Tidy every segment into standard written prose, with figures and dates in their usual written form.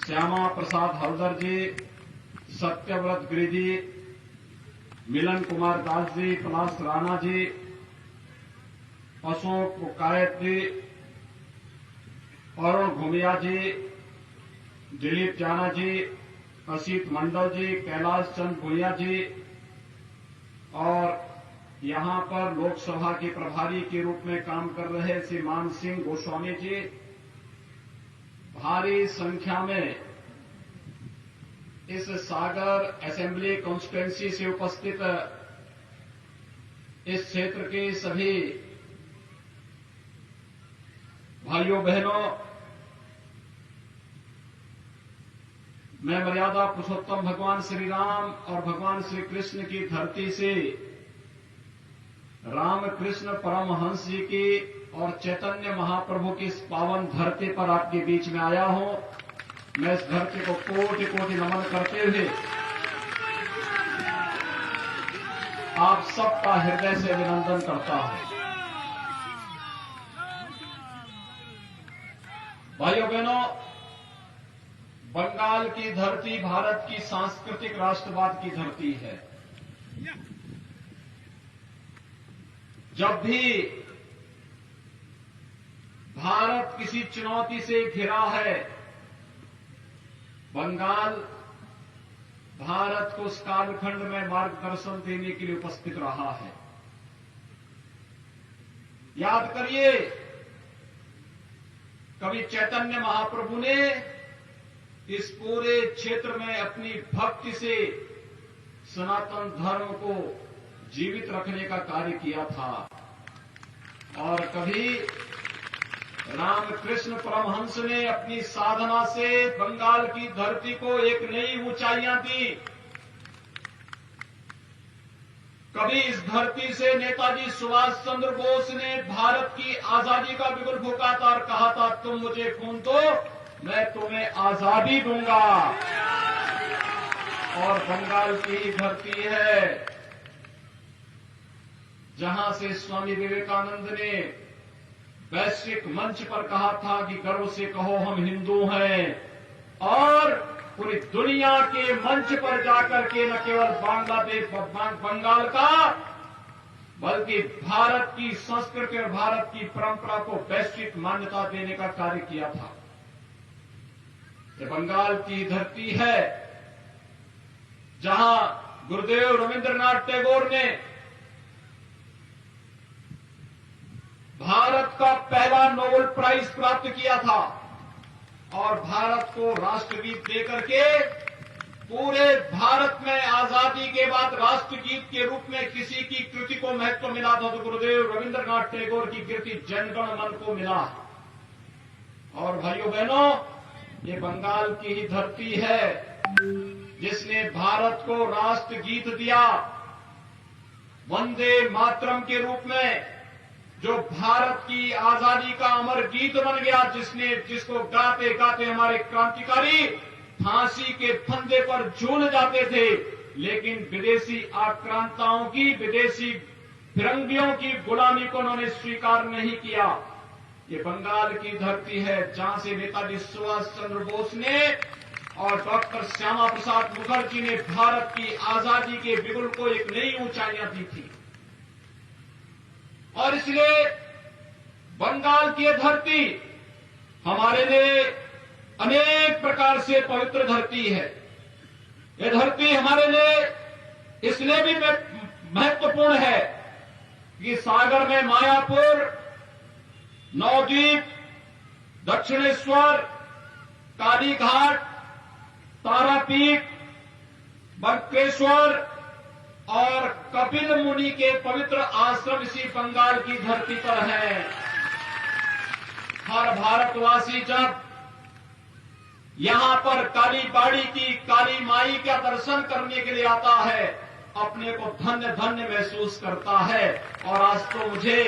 श्यामा प्रसाद हल्दर जी, सत्यव्रत गिरी जी, मिलन कुमार दास जी, पलाश राणा जी, अशोक कुकायत जी, अरुण घुमिया जी, दिलीप जाना जी, असित मंडल जी, कैलाश चंद भुइया जी और यहां पर लोकसभा के प्रभारी के रूप में काम कर रहे श्री मान सिंह गोस्वामी जी, भारी संख्या में इस सागर असेंबली कॉन्स्टिट्यूएंसी से उपस्थित इस क्षेत्र के सभी भाइयों बहनों, मैं मर्यादा पुरुषोत्तम भगवान श्री राम और भगवान श्री कृष्ण की धरती से रामकृष्ण परमहंस जी की और चैतन्य महाप्रभु की इस पावन धरती पर आपके बीच में आया हूं। मैं इस धरती को कोटि कोटि नमन करते हुए आप सबका हृदय से अभिनंदन करता हूं। भाइयों बहनों, बंगाल की धरती भारत की सांस्कृतिक राष्ट्रवाद की धरती है। जब भी भारत किसी चुनौती से घिरा है, बंगाल भारत को उस कालखंड में मार्गदर्शन देने के लिए उपस्थित रहा है। याद करिए, कवि चैतन्य महाप्रभु ने इस पूरे क्षेत्र में अपनी भक्ति से सनातन धर्म को जीवित रखने का कार्य किया था और कभी रामकृष्ण परमहंस ने अपनी साधना से बंगाल की धरती को एक नई ऊंचाइयां दी। कभी इस धरती से नेताजी सुभाष चंद्र बोस ने भारत की आजादी का बिगुल फूंका था और कहा था, तुम मुझे खून दो, मैं तुम्हें आजादी दूंगा। और बंगाल की ही धरती है जहां से स्वामी विवेकानंद ने वैश्विक मंच पर कहा था कि गर्व से कहो हम हिंदू हैं, और पूरी दुनिया के मंच पर जाकर के न केवल बांग्लादेश बंगाल का बल्कि भारत की संस्कृति और भारत की परंपरा को वैश्विक मान्यता देने का कार्य किया था। ये बंगाल की धरती है जहां गुरुदेव रविंद्रनाथ टैगोर ने भारत का पहला नोबेल प्राइज प्राप्त किया था और भारत को राष्ट्रगीत देकर के पूरे भारत में आजादी के बाद राष्ट्रगीत के रूप में किसी की कृति को महत्व मिला था तो गुरुदेव रविंद्रनाथ टैगोर की कृति जनगण मन को मिला। और भाइयों बहनों, ये बंगाल की ही धरती है जिसने भारत को राष्ट्रगीत दिया वंदे मातरम के रूप में, जो भारत की आजादी का अमर गीत बन गया, जिसको गाते गाते हमारे क्रांतिकारी फांसी के फंदे पर झूल जाते थे, लेकिन विदेशी आक्रांताओं की, विदेशी फिरंगियों की गुलामी को उन्होंने स्वीकार नहीं किया। ये बंगाल की धरती है जहां से नेताजी सुभाष चंद्र बोस ने और डॉक्टर श्यामा प्रसाद मुखर्जी ने भारत की आजादी के बिगुल को एक नई ऊंचाइयां दी थी। और इसलिए बंगाल की धरती हमारे लिए अनेक प्रकार से पवित्र धरती है। यह धरती हमारे लिए इसलिए भी महत्वपूर्ण है कि सागर में मायापुर, नवद्वीप, दक्षिणेश्वर, कालीघाट, तारापीठ, बंकेश्वर और कपिल मुनि के पवित्र आश्रम इसी बंगाल की धरती पर है। हर भारतवासी जब यहां पर काली बाड़ी की काली माई का दर्शन करने के लिए आता है, अपने को धन्य धन्य महसूस करता है। और आज तो मुझे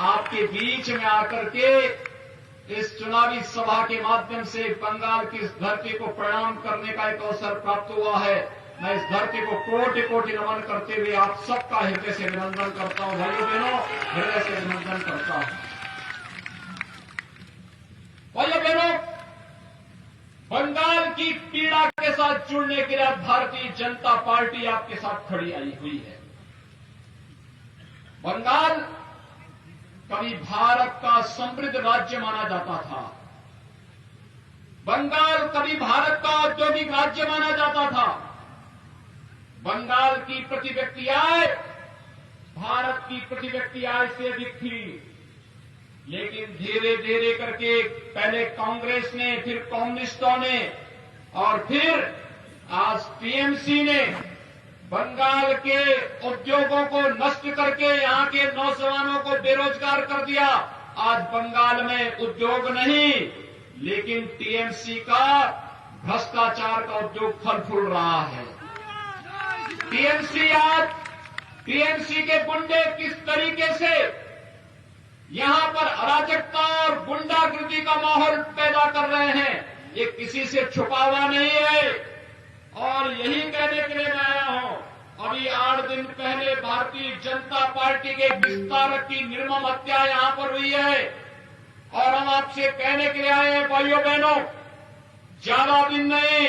आपके बीच में आकर के इस चुनावी सभा के माध्यम से बंगाल की इस धरती को प्रणाम करने का एक अवसर प्राप्त हुआ है। मैं इस धरती को कोटि कोटि नमन करते हुए आप सबका हृदय से अभिनंदन करता हूं। भाइयों बहनों, हृदय से अभिनंदन करता हूं। भाइयों बहनों, बंगाल की मीडिया के साथ जुड़ने के लिए भारतीय जनता पार्टी आपके साथ खड़ी आई हुई है। बंगाल कभी भारत का समृद्ध राज्य माना जाता था। बंगाल कभी भारत का औद्योगिक राज्य माना जाता था। बंगाल की प्रति व्यक्ति आय भारत की प्रति व्यक्ति आय से अधिक थी, लेकिन धीरे धीरे करके पहले कांग्रेस ने, फिर कम्युनिस्टों ने और फिर आज टीएमसी ने बंगाल के उद्योगों को नष्ट करके यहां के नौजवानों को बेरोजगार कर दिया। आज बंगाल में उद्योग नहीं, लेकिन टीएमसी का भ्रष्टाचार का उद्योग फल फूल रहा है। टीएमसी के गुंडे किस तरीके से यहां पर अराजकता और गुंडागर्दी का माहौल पैदा कर रहे हैं, ये किसी से छुपा हुआ नहीं है। और यही कहने के लिए मैं आया हूं। अभी 8 दिन पहले भारतीय जनता पार्टी के विस्तारक की निर्मम हत्या यहां पर हुई है, और हम आपसे कहने के लिए आए हैं भाइयों बहनों, ज्यादा दिन नहीं,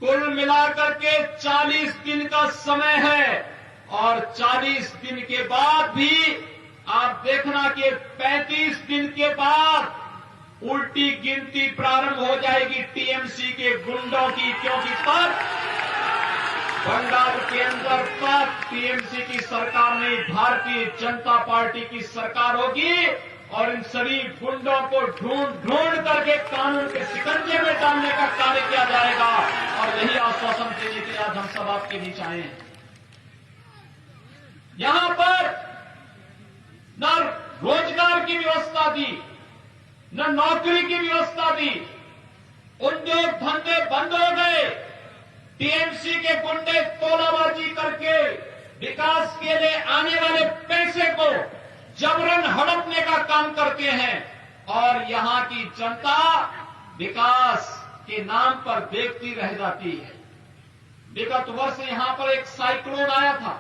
कुल मिलाकर के 40 दिन का समय है, और 40 दिन के बाद भी आप देखना कि 35 दिन के बाद उल्टी गिनती प्रारंभ हो जाएगी टीएमसी के गुंडों की, क्योंकि तब बंगाल के अंदर तब टीएमसी की सरकार नहीं, भारतीय जनता पार्टी की सरकार होगी, और इन सभी गुंडों को ढूंढ करके कानून के शिकंजे में डालने का कार्य किया जाएगा। और यही आश्वासन देने के लिए आज हम सब आपके बीच आए हैं। यहां पर न रोजगार की व्यवस्था दी, न नौकरी की व्यवस्था दी, उद्योग धंधे बंद हो गए। टीएमसी के गुंडे तोलाबाजी करके विकास के लिए आने वाले पैसे को जबरन हड़पने का काम करते हैं, और यहां की जनता विकास के नाम पर देखती रह जाती है। विगत वर्ष यहां पर एक साइक्लोन आया था।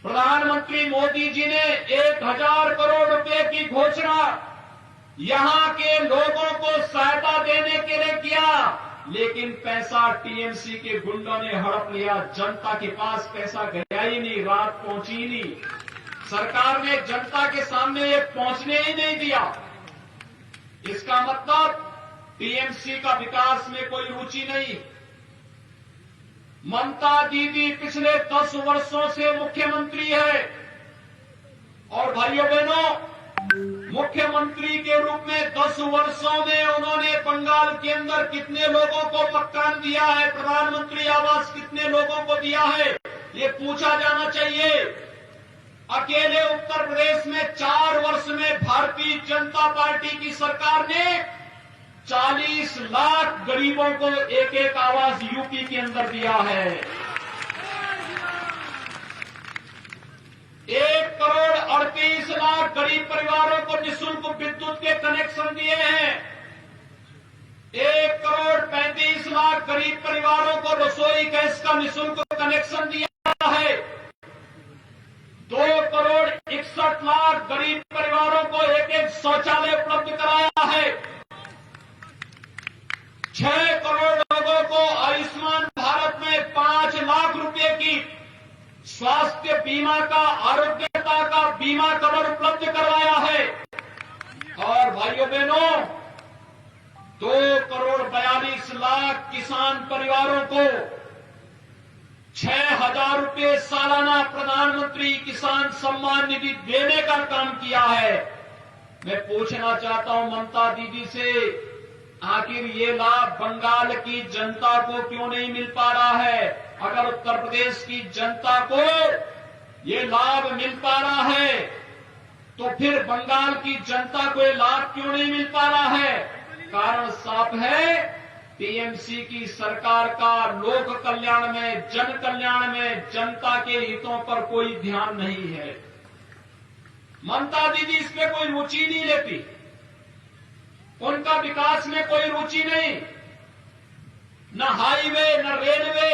प्रधानमंत्री मोदी जी ने 1000 करोड़ रुपए की घोषणा यहां के लोगों को सहायता देने के लिए किया, लेकिन पैसा टीएमसी के गुंडों ने हड़प लिया। जनता के पास पैसा गया ही नहीं, रात पहुंची ही नहीं। सरकार ने जनता के सामने ये पहुंचने ही नहीं दिया। इसका मतलब टीएमसी का विकास में कोई रुचि नहीं। ममता दीदी पिछले 10 वर्षों से मुख्यमंत्री है, और भाइयों बहनों, मुख्यमंत्री के रूप में 10 वर्षों में उन्होंने बंगाल के अंदर कितने लोगों को मकान दिया है, प्रधानमंत्री आवास कितने लोगों को दिया है, ये पूछा जाना चाहिए। अकेले उत्तर प्रदेश में 4 वर्ष में भारतीय जनता पार्टी की सरकार ने 40 लाख गरीबों को एक आवास यूपी के अंदर दिया है। 1,38,00,000 गरीब परिवारों को निःशुल्क विद्युत के कनेक्शन दिए हैं। 1,35,00,000 गरीब परिवारों को रसोई गैस का निःशुल्क कनेक्शन दिया है। 2,61,00,000 गरीब परिवारों को एक शौचालय उपलब्ध कराया है। 6 करोड़ लोगों को आयुष्मान भारत में 5 लाख रुपए की स्वास्थ्य बीमा का, आरोग्यता का बीमा कवर उपलब्ध करवाया है। और भाइयों बहनों, 2,42,00,000 किसान परिवारों को 6,000 रुपए सालाना प्रधानमंत्री किसान सम्मान निधि देने का काम किया है। मैं पूछना चाहता हूं ममता दीदी से, आखिर ये लाभ बंगाल की जनता को क्यों नहीं मिल पा रहा है? अगर उत्तर प्रदेश की जनता को ये लाभ मिल पा रहा है, तो फिर बंगाल की जनता को ये लाभ क्यों नहीं मिल पा रहा है? कारण साफ है, टीएमसी की सरकार का लोक कल्याण में, जन कल्याण में, जनता के हितों पर कोई ध्यान नहीं है। ममता दीदी इसमें कोई रुचि नहीं लेती, उनका विकास में कोई रुचि नहीं। न हाईवे, न रेलवे,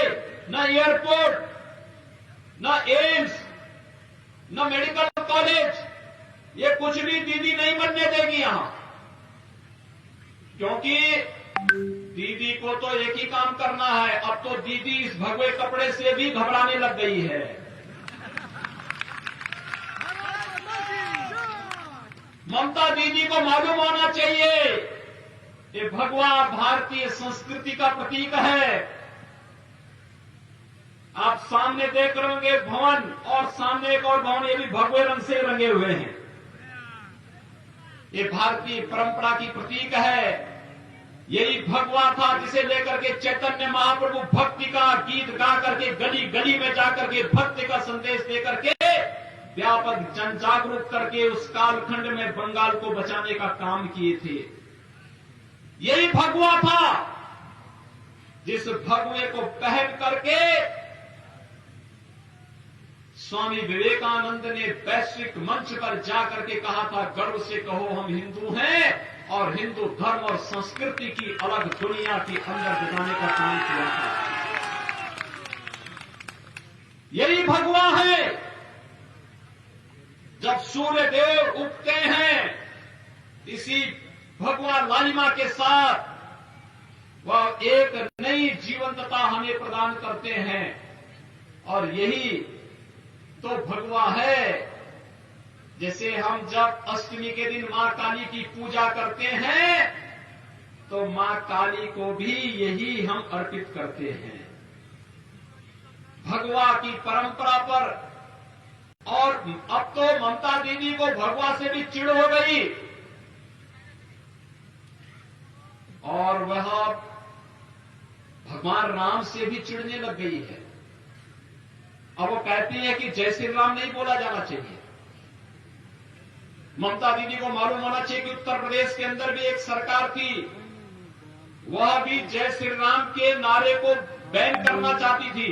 न एयरपोर्ट, न एम्स, न मेडिकल कॉलेज, ये कुछ भी दीदी नहीं बनने देगी यहां, क्योंकि दीदी को तो एक ही काम करना है, अब तो दीदी इस भगवे कपड़े से भी घबराने लग गई है। ममता दीदी को मालूम होना चाहिए ये भगवा भारतीय संस्कृति का प्रतीक है। आप सामने देख रहे होंगे भवन, और सामने एक और भवन, ये भी भगवे रंग से रंगे हुए हैं। ये भारतीय परंपरा की प्रतीक है। यही भगवा था जिसे लेकर के चैतन्य महाप्रभु भक्ति का गीत गा करके गली गली में जाकर के भक्ति का संदेश देकर के व्यापक जन जागरूक करके उस कालखंड में बंगाल को बचाने का काम किए थे। यही भगवा था जिस भगवे को पहन करके स्वामी विवेकानंद ने वैश्विक मंच पर जाकर के कहा था, गर्व से कहो हम हिंदू हैं, और हिंदू धर्म और संस्कृति की अलग दुनिया के अंदर बताने का काम किया था। यही भगवा है। जब सूर्य देव उगते हैं, इसी भगवा लालिमा के साथ वह एक नई जीवंतता हमें प्रदान करते हैं, और यही तो भगवा है। जैसे हम जब अष्टमी के दिन मां काली की पूजा करते हैं, तो मां काली को भी यही हम अर्पित करते हैं, भगवा की परंपरा पर। और अब तो ममता दीदी को भगवा से भी चिढ़ हो गई, और वह भगवान राम से भी चिढ़ने लग गई है। अब वो कहती है कि जय श्री राम नहीं बोला जाना चाहिए। ममता दीदी को मालूम होना चाहिए कि उत्तर प्रदेश के अंदर भी एक सरकार थी, वह भी जय श्री राम के नारे को बैन करना चाहती थी।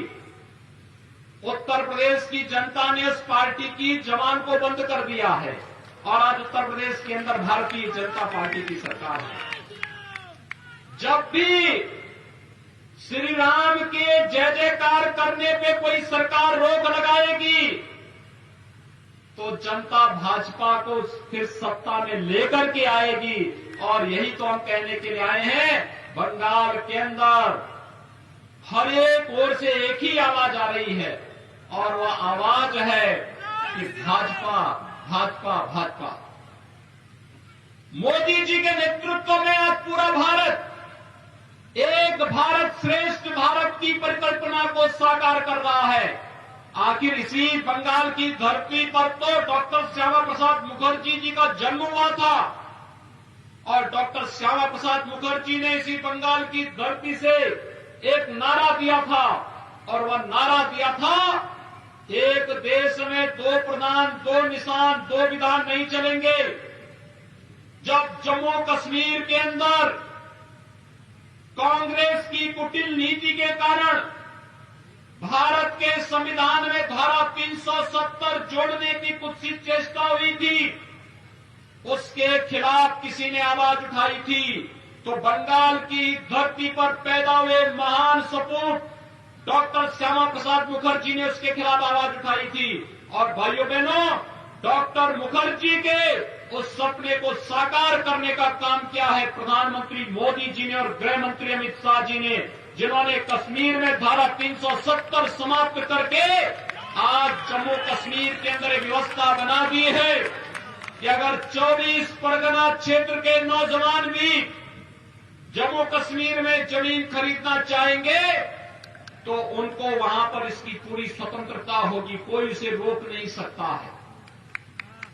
उत्तर प्रदेश की जनता ने उस पार्टी की जबान को बंद कर दिया है, और आज उत्तर प्रदेश के अंदर भारतीय जनता पार्टी की सरकार है। जब भी श्री राम के जय जयकार करने पे कोई सरकार रोक लगाएगी, तो जनता भाजपा को फिर सत्ता में लेकर के आएगी। और यही तो हम कहने के लिए आए हैं। बंगाल के अंदर हर एक ओर से एक ही आवाज आ रही है, और वह आवाज है कि भाजपा भाजपा भाजपा। मोदी जी के नेतृत्व में आज पूरा भारत एक भारत श्रेष्ठ भारत की परिकल्पना को साकार कर रहा है। आखिर इसी बंगाल की धरती पर तो डॉक्टर श्यामा प्रसाद मुखर्जी जी का जन्म हुआ था, और डॉक्टर श्यामा प्रसाद मुखर्जी ने इसी बंगाल की धरती से एक नारा दिया था, और वह नारा दिया था, एक देश में दो प्रधान, दो निशान, दो विधान नहीं चलेंगे। जब जम्मू कश्मीर के अंदर कांग्रेस की कुटिल नीति के कारण भारत के संविधान में धारा 370 जोड़ने की कुत्सित चेष्टा हुई थी, उसके खिलाफ किसी ने आवाज उठाई थी, तो बंगाल की धरती पर पैदा हुए महान सपूत डॉक्टर श्यामा प्रसाद मुखर्जी ने उसके खिलाफ आवाज उठाई थी। और भाइयों बहनों, डॉक्टर मुखर्जी के उस सपने को साकार करने का काम किया है प्रधानमंत्री मोदी जी ने और गृह मंत्री अमित शाह जी ने, जिन्होंने कश्मीर में धारा 370 समाप्त करके आज जम्मू कश्मीर के अंदर एक व्यवस्था बना दी है कि अगर 24 परगना क्षेत्र के नौजवान भी जम्मू कश्मीर में जमीन खरीदना चाहेंगे, तो उनको वहां पर इसकी पूरी स्वतंत्रता होगी, कोई इसे रोक नहीं सकता है।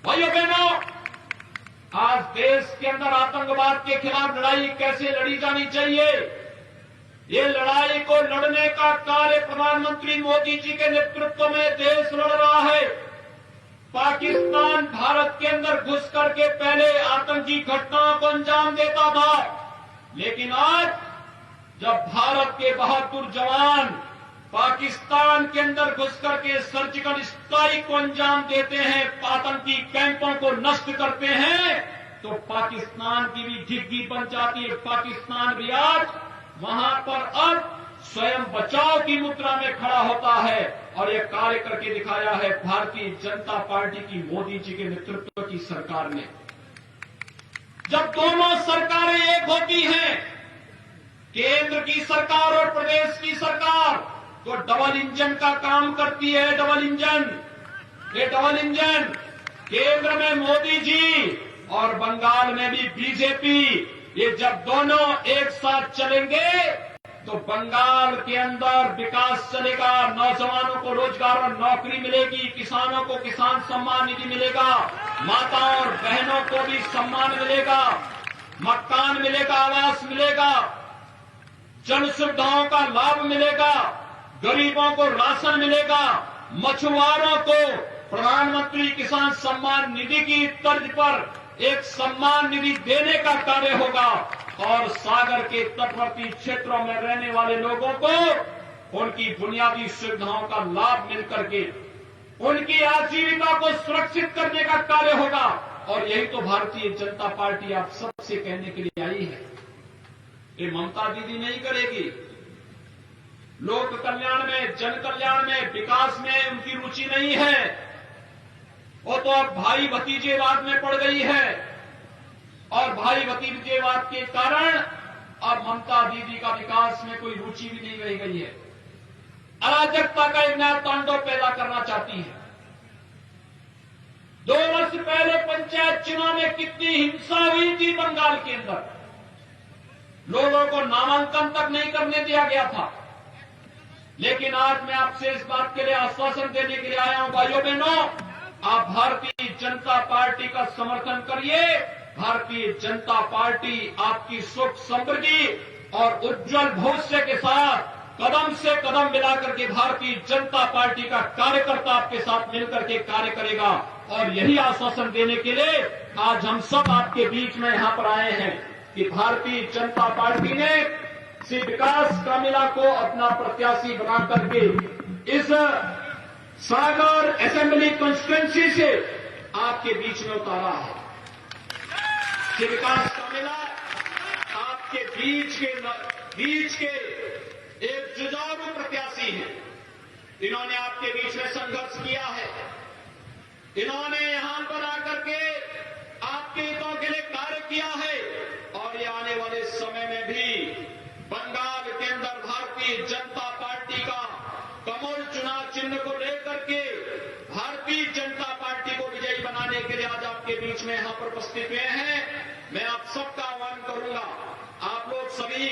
भाइयों बहनों, आज देश के अंदर आतंकवाद के खिलाफ लड़ाई कैसे लड़ी जानी चाहिए, ये लड़ाई को लड़ने का कार्य प्रधानमंत्री मोदी जी के नेतृत्व में देश लड़ रहा है। पाकिस्तान भारत के अंदर घुस करके पहले आतंकी घटनाओं को अंजाम देता था, लेकिन आज जब भारत के बहादुर जवान पाकिस्तान के अंदर घुस करके सर्जिकल स्ट्राइक को अंजाम देते हैं, आतंकी कैंपों को नष्ट करते हैं, तो पाकिस्तान की भी झिग्गी बन जाती है। पाकिस्तान भी आज वहां पर अब स्वयं बचाव की मुद्रा में खड़ा होता है, और यह कार्य करके दिखाया है भारतीय जनता पार्टी की मोदी जी के नेतृत्व की सरकार ने। जब दोनों सरकारें एक होती हैं, केंद्र की सरकार और प्रदेश की सरकार तो डबल इंजन का काम करती है। डबल इंजन, ये डबल इंजन, केंद्र में मोदी जी और बंगाल में भी बीजेपी, ये जब दोनों एक साथ चलेंगे तो बंगाल के अंदर विकास चलेगा, नौजवानों को रोजगार और नौकरी मिलेगी, किसानों को किसान सम्मान निधि मिलेगा, माताओं और बहनों को भी सम्मान मिलेगा, मकान मिलेगा, आवास मिलेगा, जन सुविधाओं का लाभ मिलेगा, गरीबों को राशन मिलेगा, मछुआरों को प्रधानमंत्री किसान सम्मान निधि की तर्ज पर एक सम्मान निधि देने का कार्य होगा और सागर के तटवर्ती क्षेत्रों में रहने वाले लोगों को उनकी बुनियादी सुविधाओं का लाभ मिलकर के उनकी आजीविका को सुरक्षित करने का कार्य होगा। और यही तो भारतीय जनता पार्टी आप सबसे कहने के लिए आई है। ये ममता दीदी नहीं करेगी। लोक कल्याण में, जन कल्याण में, विकास में उनकी रुचि नहीं है। वो तो अब भाई भतीजेवाद में पड़ गई है और भाई भतीजेवाद के कारण अब ममता दीदी का विकास में कोई रुचि भी नहीं रह गई है। अराजकता का एक नया तांडव पैदा करना चाहती है। 2 वर्ष पहले पंचायत चुनाव में कितनी हिंसा हुई थी बंगाल के अंदर, लोगों को नामांकन तक नहीं करने दिया गया था। लेकिन आज मैं आपसे इस बात के लिए आश्वासन देने के लिए आया हूं, भाइयों बहनों, आप भारतीय जनता पार्टी का समर्थन करिए। भारतीय जनता पार्टी आपकी सुख समृद्धि और उज्जवल भविष्य के साथ कदम से कदम मिलाकर के भारतीय जनता पार्टी का कार्यकर्ता आपके साथ मिलकर के कार्य करेगा। और यही आश्वासन देने के लिए आज हम सब आपके बीच में यहां पर आए हैं कि भारतीय जनता पार्टी ने श्री विकास कामिला को अपना प्रत्याशी बना करके इस सागर असेंबली कॉन्स्टिट्यूएंसी से आपके बीच में उतारा है। श्री विकास कामिला आपके बीच के एक जुझारू प्रत्याशी हैं। इन्होंने आपके बीच में संघर्ष किया है। इन्होंने यहां पर आकर के आपके हितों के लिए कार्य किया है और ये आने वाले समय में भी बंगाल के अंदर भारतीय जनता पार्टी का कमल चुनाव चिन्ह को लेकर के भारतीय जनता पार्टी को विजयी बनाने के लिए आज आपके बीच में यहां पर उपस्थित हुए हैं। मैं आप सबका आह्वान करूंगा, आप लोग सभी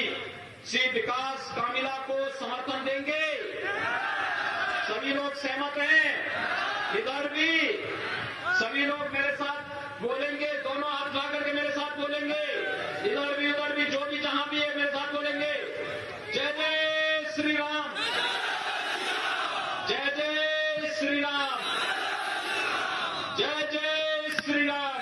श्री विकास कामिला को समर्थन देंगे। सभी लोग सहमत हैं? इधर भी सभी लोग मेरे साथ बोलेंगे, दोनों हाथ ला करके मेरे साथ बोलेंगे। इधर भी उधर भी, जो भी जहां भी है मेरे साथ बोलेंगे। जय जय श्री राम, जय जय श्री राम, जय जय श्री राम।